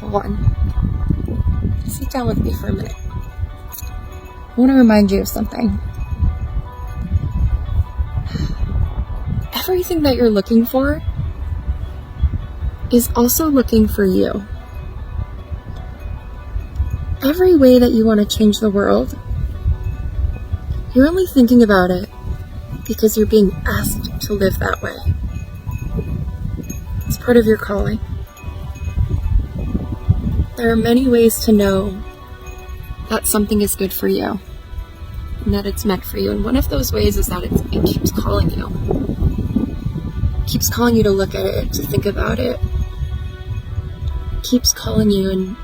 beautiful one. Sit down with me for a minute. I want to remind you of something. Everything that you're looking for is also looking for you. Every way that you want to change the world, you're only thinking about it because you're being asked to live that way. It's part of your calling. There are many ways to know that something is good for you and that it's meant for you. And one of those ways is that it keeps calling you. It keeps calling you to look at it, to think about it. It keeps calling you, and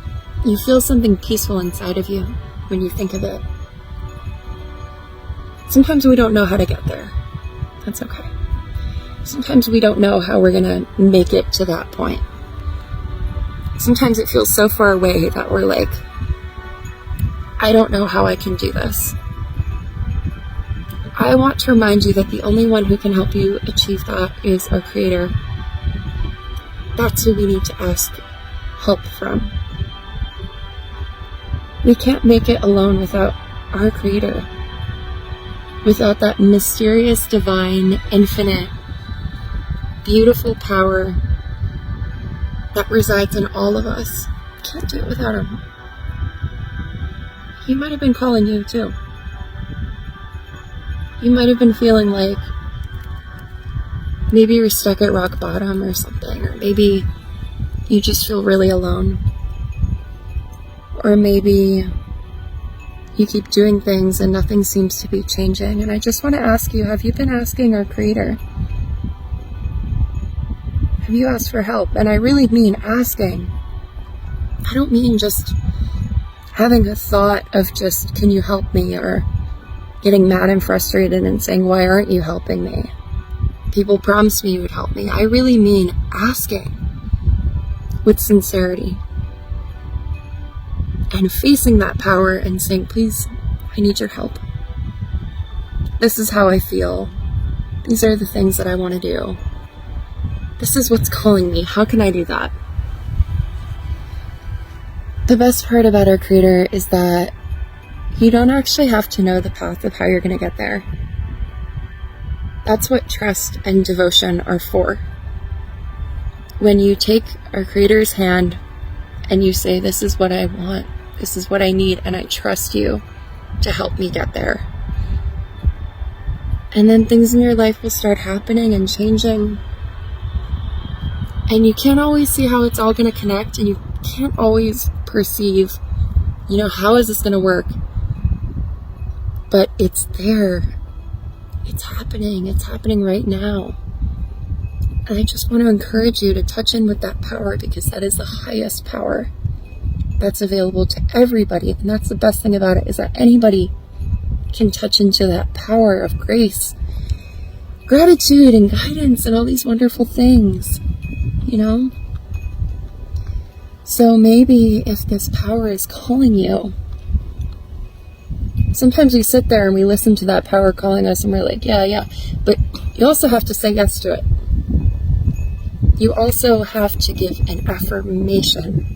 you feel something peaceful inside of you when you think of it. Sometimes we don't know how to get there. That's okay. Sometimes we don't know how we're gonna make it to that point. Sometimes it feels so far away that we're like, I don't know how I can do this. I want to remind you that the only one who can help you achieve that is our Creator. That's who we need to ask help from. We can't make it alone without our Creator. Without that mysterious, divine, infinite, beautiful power that resides in all of us. Can't do it without Him. He might have been calling you too. You might have been feeling like maybe you're stuck at rock bottom or something, or maybe you just feel really alone. Or maybe you keep doing things and nothing seems to be changing. And I just want to ask you, have you been asking our Creator? Have you asked for help? And I really mean asking. I don't mean just having a thought of just, can you help me? Or getting mad and frustrated and saying, why aren't you helping me? People promised me you would help me. I really mean asking with sincerity. And facing that power and saying, please, I need your help. This is how I feel. These are the things that I want to do. This is what's calling me. How can I do that? The best part about our Creator is that you don't actually have to know the path of how you're going to get there. That's what trust and devotion are for. When you take our Creator's hand and you say, this is what I want, this is what I need, and I trust you to help me get there. And then things in your life will start happening and changing. And you can't always see how it's all going to connect, and you can't always perceive, how is this going to work? But it's there. It's happening. It's happening right now. And I just want to encourage you to touch in with that power, because that is the highest power that's available to everybody. And that's the best thing about it, is that anybody can touch into that power of grace, gratitude, and guidance, and all these wonderful things, So maybe if this power is calling you, sometimes we sit there and we listen to that power calling us and we're like, yeah, but you also have to say yes to it. You also have to give an affirmation.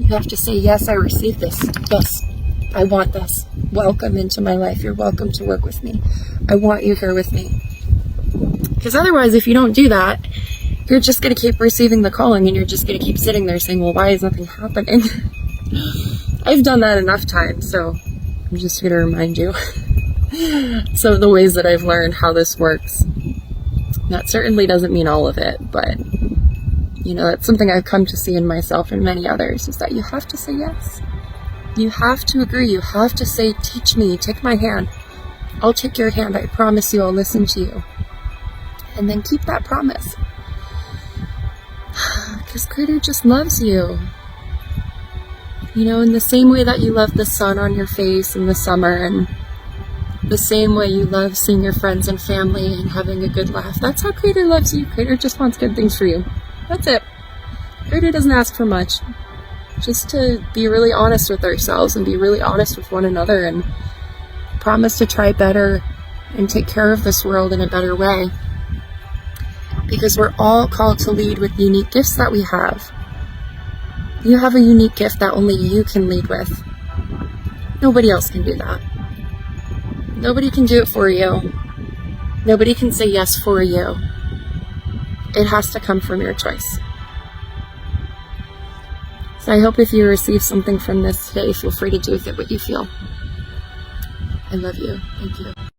You have to say, yes, I receive this. Yes, I want this. Welcome into my life. You're welcome to work with me. I want you here with me. Because otherwise, if you don't do that, you're just going to keep receiving the calling, and you're just going to keep sitting there saying, well, why is nothing happening? I've done that enough times, so I'm just going to remind you some of the ways that I've learned how this works. That certainly doesn't mean all of it, but that's something I've come to see in myself and many others, is that you have to say yes. You have to agree. You have to say, teach me, take my hand. I'll take your hand. I promise you I'll listen to you. And then keep that promise. Because Creator just loves you. In the same way that you love the sun on your face in the summer, and the same way you love seeing your friends and family and having a good laugh. That's how Creator loves you. Creator just wants good things for you. That's it. Creator doesn't ask for much. Just to be really honest with ourselves and be really honest with one another and promise to try better and take care of this world in a better way. Because we're all called to lead with the unique gifts that we have. You have a unique gift that only you can lead with. Nobody else can do that. Nobody can do it for you. Nobody can say yes for you. It has to come from your choice. So I hope if you receive something from this today, feel free to do with it what you feel. I love you. Thank you.